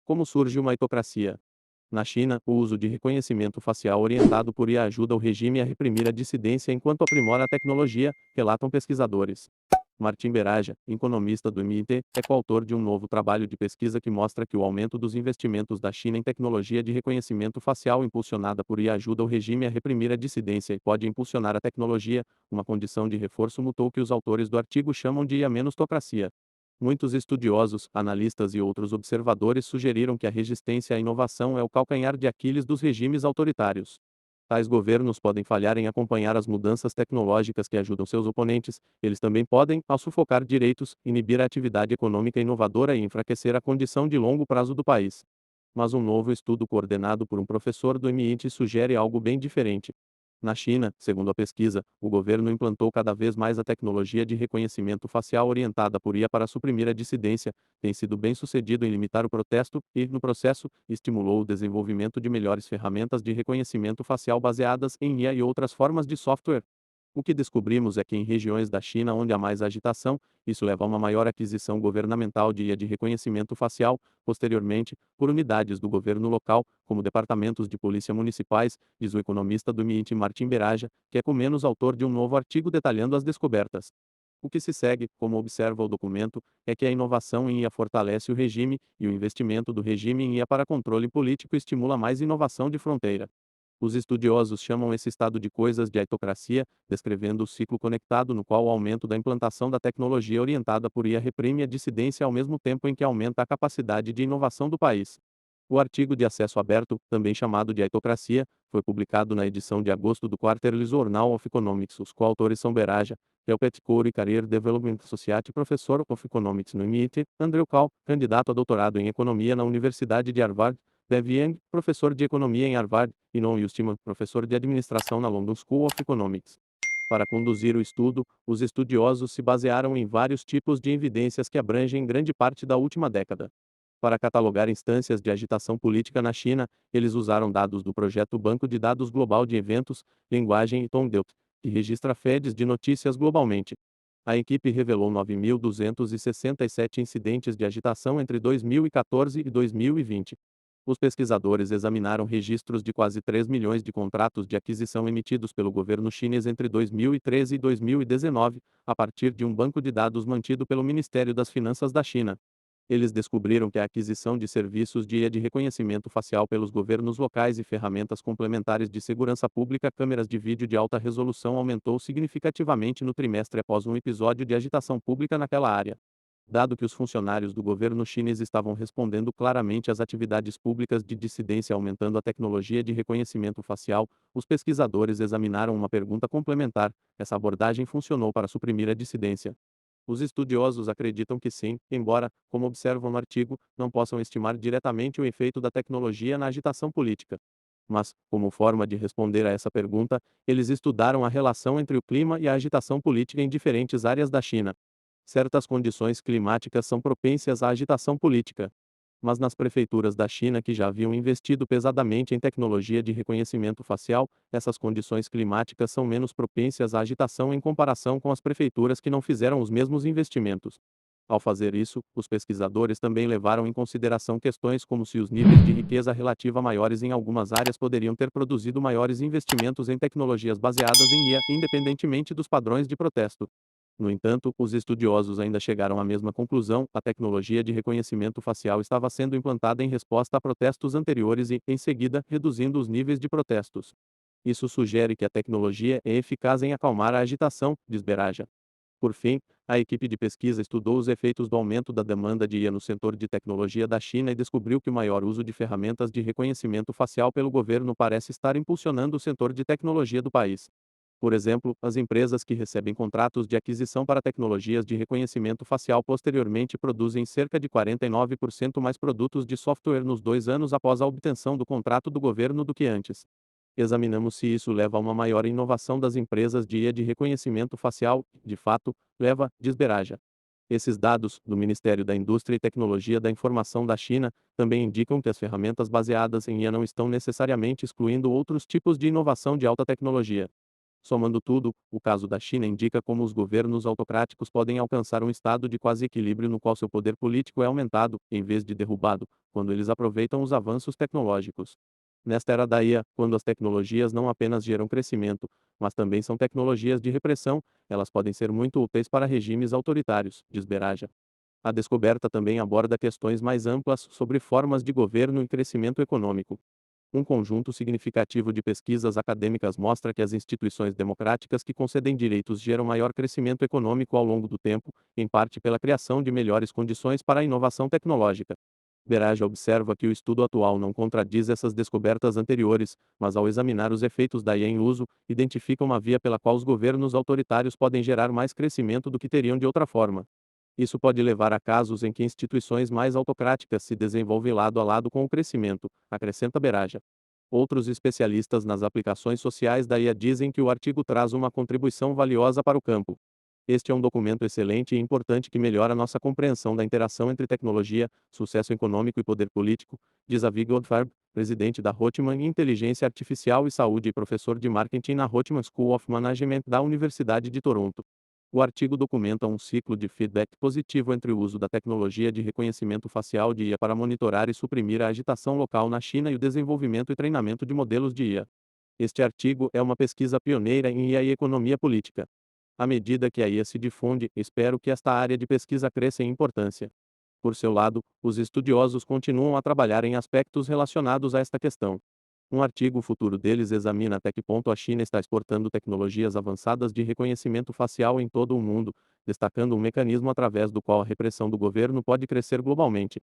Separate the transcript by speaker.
Speaker 1: Como surge uma etocracia? Na China, o uso de reconhecimento facial orientado por IA ajuda o regime a reprimir a dissidência enquanto aprimora a tecnologia, relatam pesquisadores. Martim Beraja, economista do MIT, é coautor de um novo trabalho de pesquisa que mostra que o aumento dos investimentos da China em tecnologia de reconhecimento facial impulsionada por IA ajuda o regime a reprimir a dissidência e pode impulsionar a tecnologia, uma condição de reforço mútuo que os autores do artigo chamam de IA-tocracia. Muitos estudiosos, analistas e outros observadores sugeriram que a resistência à inovação é o calcanhar de Aquiles dos regimes autoritários. Tais governos podem falhar em acompanhar as mudanças tecnológicas que ajudam seus oponentes, eles também podem, ao sufocar direitos, inibir a atividade econômica inovadora e enfraquecer a condição de longo prazo do país. Mas um novo estudo coordenado por um professor do MIT sugere algo bem diferente. Na China, segundo a pesquisa, o governo implantou cada vez mais a tecnologia de reconhecimento facial orientada por IA para suprimir a dissidência, tem sido bem sucedido em limitar o protesto e, no processo, estimulou o desenvolvimento de melhores ferramentas de reconhecimento facial baseadas em IA e outras formas de software. O que descobrimos é que em regiões da China onde há mais agitação, isso leva a uma maior aquisição governamental de IA de reconhecimento facial, posteriormente, por unidades do governo local, como departamentos de polícia municipais, diz o economista do MIT Martim Beraja, que é com menos autor de um novo artigo detalhando as descobertas. O que se segue, como observa o documento, é que a inovação em IA fortalece o regime, e o investimento do regime em IA para controle político estimula mais inovação de fronteira. Os estudiosos chamam esse estado de coisas de aitocracia, descrevendo o ciclo conectado no qual o aumento da implantação da tecnologia orientada por IA reprime a dissidência ao mesmo tempo em que aumenta a capacidade de inovação do país. O artigo de acesso aberto, também chamado de aitocracia, foi publicado na edição de agosto do Quarterly Journal of Economics. Os coautores são Beraja, que é o Petcourt e Career Development Associate Professor of Economics no MIT, Andrew Kal, candidato a doutorado em economia na Universidade de Harvard, Dev Yang, professor de economia em Harvard, e Non Yustman, professor de administração na London School of Economics. Para conduzir o estudo, os estudiosos se basearam em vários tipos de evidências que abrangem grande parte da última década. Para catalogar instâncias de agitação política na China, eles usaram dados do projeto Banco de Dados Global de Eventos, Linguagem e Tongdeut, que registra feeds de notícias globalmente. A equipe revelou 9.267 incidentes de agitação entre 2014 e 2020. Os pesquisadores examinaram registros de quase 3 milhões de contratos de aquisição emitidos pelo governo chinês entre 2013 e 2019, a partir de um banco de dados mantido pelo Ministério das Finanças da China. Eles descobriram que a aquisição de serviços de IA de reconhecimento facial pelos governos locais e ferramentas complementares de segurança pública, câmeras de vídeo de alta resolução, aumentou significativamente no trimestre após um episódio de agitação pública naquela área. Dado que os funcionários do governo chinês estavam respondendo claramente às atividades públicas de dissidência aumentando a tecnologia de reconhecimento facial, os pesquisadores examinaram uma pergunta complementar: essa abordagem funcionou para suprimir a dissidência? Os estudiosos acreditam que sim, embora, como observam no artigo, não possam estimar diretamente o efeito da tecnologia na agitação política. Mas, como forma de responder a essa pergunta, eles estudaram a relação entre o clima e a agitação política em diferentes áreas da China. Certas condições climáticas são propícias à agitação política. Mas nas prefeituras da China que já haviam investido pesadamente em tecnologia de reconhecimento facial, essas condições climáticas são menos propícias à agitação em comparação com as prefeituras que não fizeram os mesmos investimentos. Ao fazer isso, os pesquisadores também levaram em consideração questões como se os níveis de riqueza relativa maiores em algumas áreas poderiam ter produzido maiores investimentos em tecnologias baseadas em IA, independentemente dos padrões de protesto. No entanto, os estudiosos ainda chegaram à mesma conclusão: a tecnologia de reconhecimento facial estava sendo implantada em resposta a protestos anteriores e, em seguida, reduzindo os níveis de protestos. Isso sugere que a tecnologia é eficaz em acalmar a agitação, diz Beraja. Por fim, a equipe de pesquisa estudou os efeitos do aumento da demanda de IA no setor de tecnologia da China e descobriu que o maior uso de ferramentas de reconhecimento facial pelo governo parece estar impulsionando o setor de tecnologia do país. Por exemplo, as empresas que recebem contratos de aquisição para tecnologias de reconhecimento facial posteriormente produzem cerca de 49% mais produtos de software nos 2 anos após a obtenção do contrato do governo do que antes. Examinamos se isso leva a uma maior inovação das empresas de IA de reconhecimento facial. De fato, leva, diz Beraja. Esses dados, do Ministério da Indústria e Tecnologia da Informação da China, também indicam que as ferramentas baseadas em IA não estão necessariamente excluindo outros tipos de inovação de alta tecnologia. Somando tudo, o caso da China indica como os governos autocráticos podem alcançar um estado de quase equilíbrio no qual seu poder político é aumentado, em vez de derrubado, quando eles aproveitam os avanços tecnológicos. Nesta era da IA, quando as tecnologias não apenas geram crescimento, mas também são tecnologias de repressão, elas podem ser muito úteis para regimes autoritários, diz Beraja. A descoberta também aborda questões mais amplas sobre formas de governo e crescimento econômico. Um conjunto significativo de pesquisas acadêmicas mostra que as instituições democráticas que concedem direitos geram maior crescimento econômico ao longo do tempo, em parte pela criação de melhores condições para a inovação tecnológica. Beraja observa que o estudo atual não contradiz essas descobertas anteriores, mas ao examinar os efeitos da IA em uso, identifica uma via pela qual os governos autoritários podem gerar mais crescimento do que teriam de outra forma. Isso pode levar a casos em que instituições mais autocráticas se desenvolvem lado a lado com o crescimento, acrescenta Beraja. Outros especialistas nas aplicações sociais da IA dizem que o artigo traz uma contribuição valiosa para o campo. Este é um documento excelente e importante que melhora nossa compreensão da interação entre tecnologia, sucesso econômico e poder político, diz Avi Goldfarb, presidente da Rotman Inteligência Artificial e Saúde e professor de marketing na Rotman School of Management da Universidade de Toronto. O artigo documenta um ciclo de feedback positivo entre o uso da tecnologia de reconhecimento facial de IA para monitorar e suprimir a agitação local na China e o desenvolvimento e treinamento de modelos de IA. Este artigo é uma pesquisa pioneira em IA e economia política. À medida que a IA se difunde, espero que esta área de pesquisa cresça em importância. Por seu lado, os estudiosos continuam a trabalhar em aspectos relacionados a esta questão. Um artigo futuro deles examina até que ponto a China está exportando tecnologias avançadas de reconhecimento facial em todo o mundo, destacando um mecanismo através do qual a repressão do governo pode crescer globalmente.